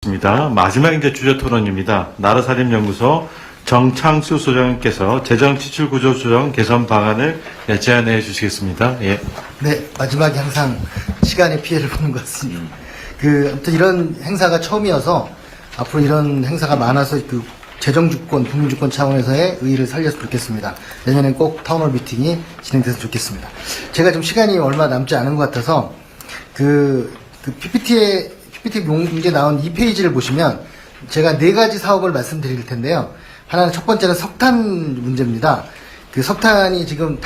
입니다. 마지막 이제 주제 토론입니다. 나라살림연구소 정창수 소장님께서 재정지출구조 조정 개선 방안을 제안해 주시겠습니다. 예. 네, 마지막에 항상 시간의 피해를 보는 것 같습니다. 아무튼 이런 행사가 처음이어서 앞으로 이런 행사가 많아서 재정주권, 국민주권 차원에서의 의의를 살렸으면 좋겠습니다. 내년엔 꼭 타운홀 미팅이 진행됐으면 좋겠습니다. 제가 좀 시간이 얼마 남지 않은 것 같아서 PPT 문제 나온 2페이지를 보시면 제가 4가지 사업을 말씀드릴 텐데요. 하나는 첫 번째는 석탄 문제입니다. 석탄이 지금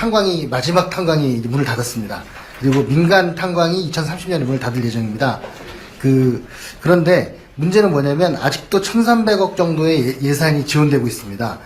마지막 탄광이 문을 닫았습니다. 그리고 민간 탄광이 2030년에 문을 닫을 예정입니다. 그런데 문제는 뭐냐면 아직도 1,300억 정도의 예산이 지원되고 있습니다.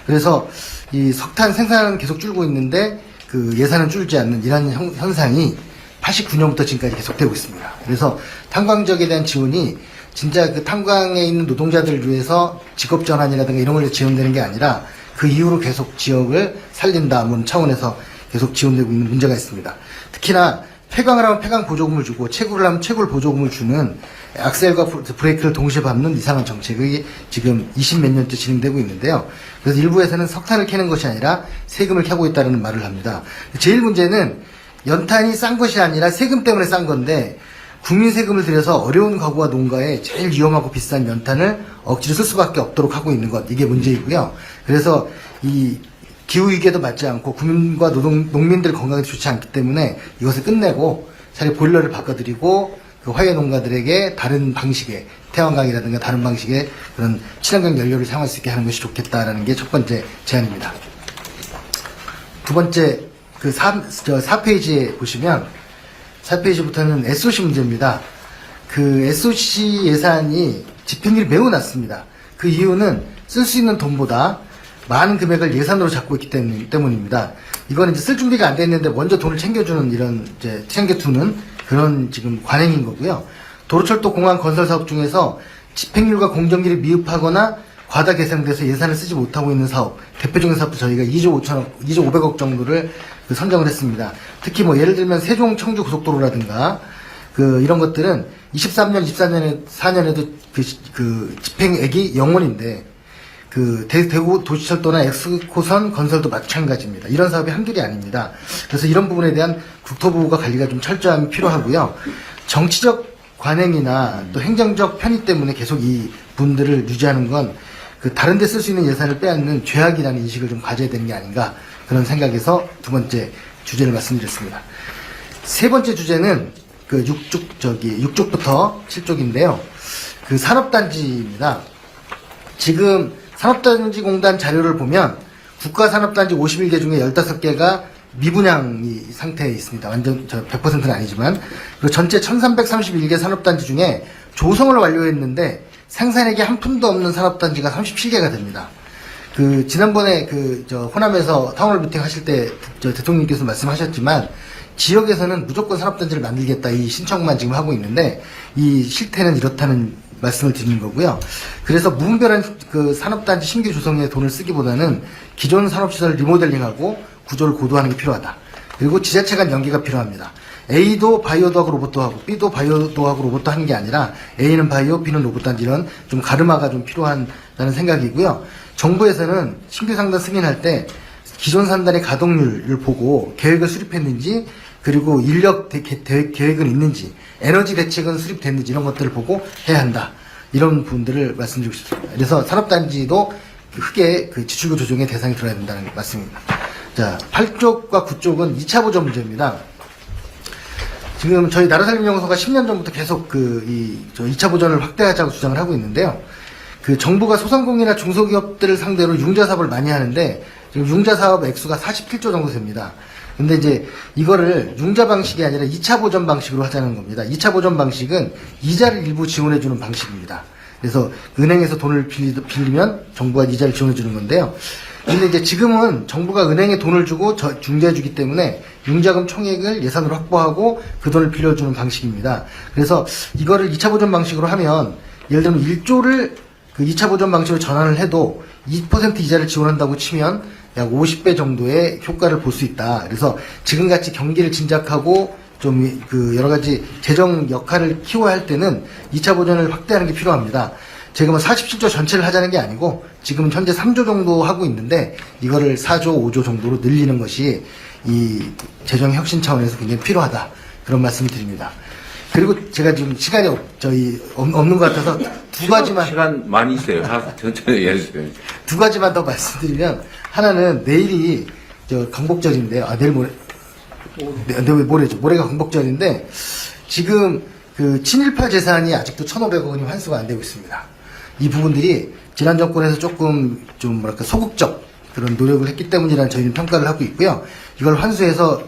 그래서 이 석탄 생산은 계속 줄고 있는데 예산은 줄지 않는 이런 현상이 89년부터 지금까지 계속되고 있습니다. 그래서 탄광 지역에 대한 지원이 진짜 탄광에 있는 노동자들을 위해서 직업 전환이라든가 이런 걸로 지원되는 게 아니라 그 이후로 계속 지역을 살린다 차원에서 계속 지원되고 있는 문제가 있습니다. 특히나 폐광을 하면 폐광 보조금을 주고 채굴을 하면 채굴 보조금을 주는 악셀과 브레이크를 동시에 밟는 이상한 정책이 지금 20몇 년째 진행되고 있는데요. 그래서 일부에서는 석탄을 캐는 것이 아니라 세금을 캐고 있다는 말을 합니다. 제일 문제는 연탄이 싼 것이 아니라 세금 때문에 싼 건데 국민 세금을 들여서 어려운 가구와 농가에 제일 위험하고 비싼 연탄을 억지로 쓸 수밖에 없도록 하고 있는 것, 이게 문제이고요. 그래서 이 기후위기에도 맞지 않고 국민과 농민들 건강에 좋지 않기 때문에 이것을 끝내고 차라리 보일러를 바꿔드리고 화훼 농가들에게 다른 방식의 태양광이라든가 다른 방식의 그런 친환경 연료를 사용할 수 있게 하는 것이 좋겠다라는 게 첫 번째 제안입니다. 두 번째 4페이지에 보시면 4페이지부터는 SOC 문제입니다. SOC 예산이 집행률이 매우 낮습니다. 그 이유는 쓸 수 있는 돈보다 많은 금액을 예산으로 잡고 있기 때문입니다. 이거는 이제 쓸 준비가 안 됐는데 먼저 돈을 챙겨두는 그런 지금 관행인 거고요. 도로철도 공항 건설 사업 중에서 집행률과 공정률이 미흡하거나 과다 계산돼서 예산을 쓰지 못하고 있는 사업, 대표적인 사업도 저희가 2조 500억 정도를 선정을 했습니다. 특히 예를 들면 세종 청주 고속도로라든가 이런 것들은 23년, 24년에도 집행액이 0원인데 대구 도시철도나 엑스코선 건설도 마찬가지입니다. 이런 사업이 한둘이 아닙니다. 그래서 이런 부분에 대한 국토부가 관리가 좀 철저함이 필요하고요. 정치적 관행이나 또 행정적 편의 때문에 계속 이 분들을 유지하는 건 다른 데 쓸 수 있는 예산을 빼앗는 죄악이라는 인식을 좀 가져야 되는 게 아닌가, 그런 생각에서 두 번째 주제를 말씀드렸습니다. 세 번째 주제는 6쪽부터 7쪽인데요. 산업단지입니다. 지금 산업단지공단 자료를 보면 국가산업단지 51개 중에 15개가 미분양 상태에 있습니다. 완전 100%는 아니지만. 그리고 전체 1331개 산업단지 중에 조성을 완료했는데 생산액이 한 푼도 없는 산업단지가 37개가 됩니다. 지난번에 호남에서 타운홀 미팅 하실 때 대통령님께서 말씀하셨지만 지역에서는 무조건 산업단지를 만들겠다, 이 신청만 지금 하고 있는데 이 실태는 이렇다는 말씀을 드리는 거고요. 그래서 무분별한 산업단지 신규 조성에 돈을 쓰기보다는 기존 산업시설을 리모델링하고 구조를 고도화하는 게 필요하다. 그리고 지자체 간 연계가 필요합니다. A도 바이오도 하고 로봇도 하고 B도 바이오도 하고 로봇도 하는 게 아니라 A는 바이오, B는 로봇단지, 이런 좀 가르마가 좀 필요하다는 생각이고요. 정부에서는 신규 상단 승인할 때 기존 상단의 가동률을 보고 계획을 수립했는지, 그리고 인력 계획은 있는지, 에너지 대책은 수립됐는지, 이런 것들을 보고 해야 한다. 이런 부분들을 말씀드리고 싶습니다. 그래서 산업단지도 크게 지출구 조정의 대상이 들어야 된다는 말씀입니다. 자, 8쪽과 9쪽은 2차 보전 문제입니다. 지금 저희 나라살림연구소가 10년 전부터 계속 2차 보전을 확대하자고 주장을 하고 있는데요. 정부가 소상공인이나 중소기업들을 상대로 융자 사업을 많이 하는데 지금 융자 사업 액수가 47조 정도 됩니다. 근데 이제 이거를 융자 방식이 아니라 2차 보전 방식으로 하자는 겁니다. 2차 보전 방식은 이자를 일부 지원해주는 방식입니다. 그래서 은행에서 돈을 빌리면 정부가 이자를 지원해주는 건데요. 근데 이제 지금은 정부가 은행에 돈을 주고 융자해주기 때문에 융자금 총액을 예산으로 확보하고 그 돈을 빌려주는 방식입니다. 그래서 이거를 2차 보전 방식으로 하면, 예를 들면 1조를 2차 보전 방식으로 전환을 해도 2% 이자를 지원한다고 치면 약 50배 정도의 효과를 볼 수 있다. 그래서 지금같이 경기를 진작하고 좀 그 여러 가지 재정 역할을 키워야 할 때는 2차 보전을 확대하는 게 필요합니다. 제가 뭐 47조 전체를 하자는 게 아니고 지금 현재 3조 정도 하고 있는데 이거를 4조, 5조 정도로 늘리는 것이 이 재정 혁신 차원에서 굉장히 필요하다. 그런 말씀을 드립니다. 그리고 제가 지금 시간이 없는 것 같아서 두 가지만 시간 많이 있어요. 천천히 해주세요. 두 가지만 더 말씀드리면 하나는 내일이 저 광복절인데 내일 모레죠. 모레가 광복절인데 지금 그 친일파 재산이 아직도 1,500억 원이 환수가 안 되고 있습니다. 이 부분들이 지난 정권에서 조금 좀 뭐랄까 소극적 그런 노력을 했기 때문이라는 저희는 평가를 하고 있고요. 이걸 환수해서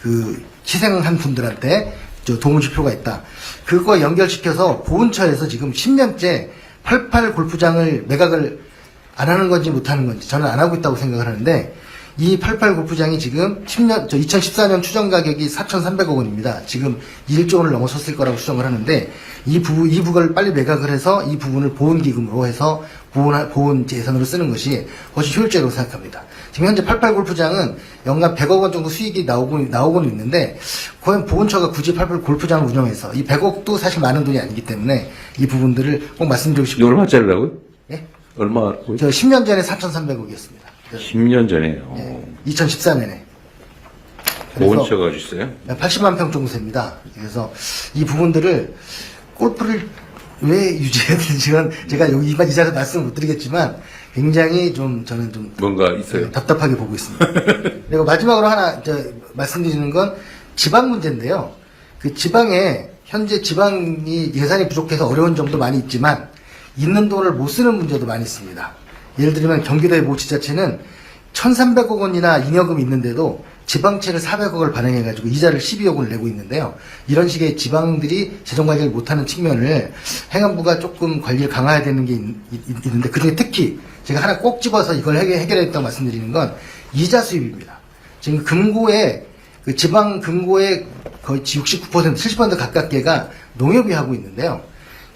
그 희생한 분들한테 도움을 줄 필요가 있다. 그거 연결시켜서 보훈처에서 지금 10년째 88 골프장을 매각을 안 하는 건지 못 하는 건지 저는 안 하고 있다고 생각을 하는데 이 88 골프장이 지금 2014년 추정 가격이 4,300억 원입니다. 지금 1조 원을 넘어섰을 거라고 추정을 하는데 이 부분을 빨리 매각을 해서 이 부분을 보훈기금으로 해서 보훈 예산으로 쓰는 것이 훨씬 효율적이라고 생각합니다. 지금 현재 88 골프장은 연간 100억 원 정도 수익이 나오고는 있는데 과연 보훈처가 굳이 88 골프장을 운영해서 이 100억도 사실 많은 돈이 아니기 때문에 이 부분들을 꼭 말씀드리고 싶습니다. 얼마짜리라고요? 예? 얼마라고요? 저 10년 전에 4,300억이었습니다. 10년 전에요. 2014년에. 보훈처가 주셨어요? 80만 평 정도 됩니다. 그래서 이 부분들을 골프를 왜 유지해야 되는지는 제가 여기 이 자리에서 말씀을 못 드리겠지만 굉장히 저는 좀 뭔가 있어요. 답답하게 보고 있습니다. 그리고 마지막으로 하나 말씀드리는 건 지방 문제인데요. 그 지방에 현재 지방이 예산이 부족해서 어려운 점도 많이 있지만 있는 돈을 못 쓰는 문제도 많이 있습니다. 예를 들면 경기도의 모 지자체는 1,300억 원이나 잉여금이 있는데도 지방채를 400억을 발행해가지고 이자를 12억 원을 내고 있는데요. 이런 식의 지방들이 재정관리를 못하는 측면을 행안부가 조금 관리를 강화해야 되는 게 있는데 그중에 특히 제가 하나 꼭 집어서 이걸 해결했다고 말씀드리는 건 이자 수입입니다. 지금 금고에 그 지방 금고의 거의 69%, 70% 가깝게가 농협이 하고 있는데요.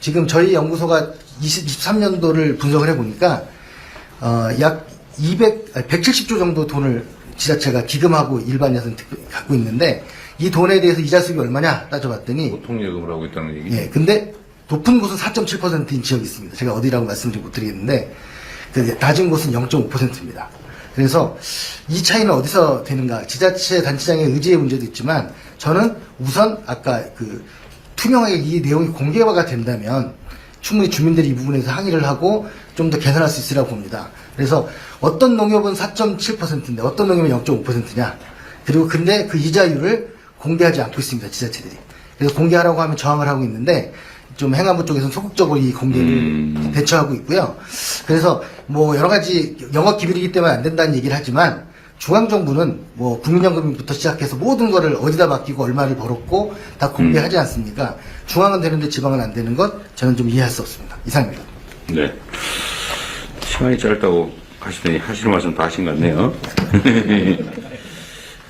지금 저희 연구소가 23년도를 분석을 해보니까 약 170조 정도 돈을 지자체가 기금하고 일반 예산 갖고 있는데 이 돈에 대해서 이자 수입이 얼마냐 따져봤더니 보통예금을 하고 있다는 얘기죠. 예, 근데 높은 곳은 4.7%인 지역이 있습니다. 제가 어디라고 말씀드리 못 드리겠는데 그 낮은 곳은 0.5%입니다. 그래서 이 차이는 어디서 되는가? 지자체 단체장의 의지의 문제도 있지만 저는 우선 아까 그 투명하게 이 내용이 공개가 된다면 충분히 주민들이 이 부분에서 항의를 하고 좀 더 개선할 수 있으라고 봅니다. 그래서 어떤 농협은 4.7%인데 어떤 농협은 0.5%냐. 그리고 근데 그 이자율을 공개하지 않고 있습니다. 지자체들이. 그래서 공개하라고 하면 저항을 하고 있는데 좀 행안부 쪽에서는 소극적으로 이 공개를 대처하고 있고요. 그래서 뭐 여러 가지 영업 기밀이기 때문에 안 된다는 얘기를 하지만 중앙정부는 뭐 국민연금부터 시작해서 모든 거를 어디다 맡기고 얼마를 벌었고 다 공개하지 않습니까? 중앙은 되는데 지방은 안 되는 것 저는 좀 이해할 수 없습니다. 이상입니다. 네. 시간이 짧다고 하시더니 하실 말씀 다 하신 것 같네요.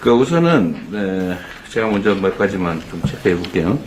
그 우선은 제가 먼저 몇 가지만 좀 체크해 볼게요.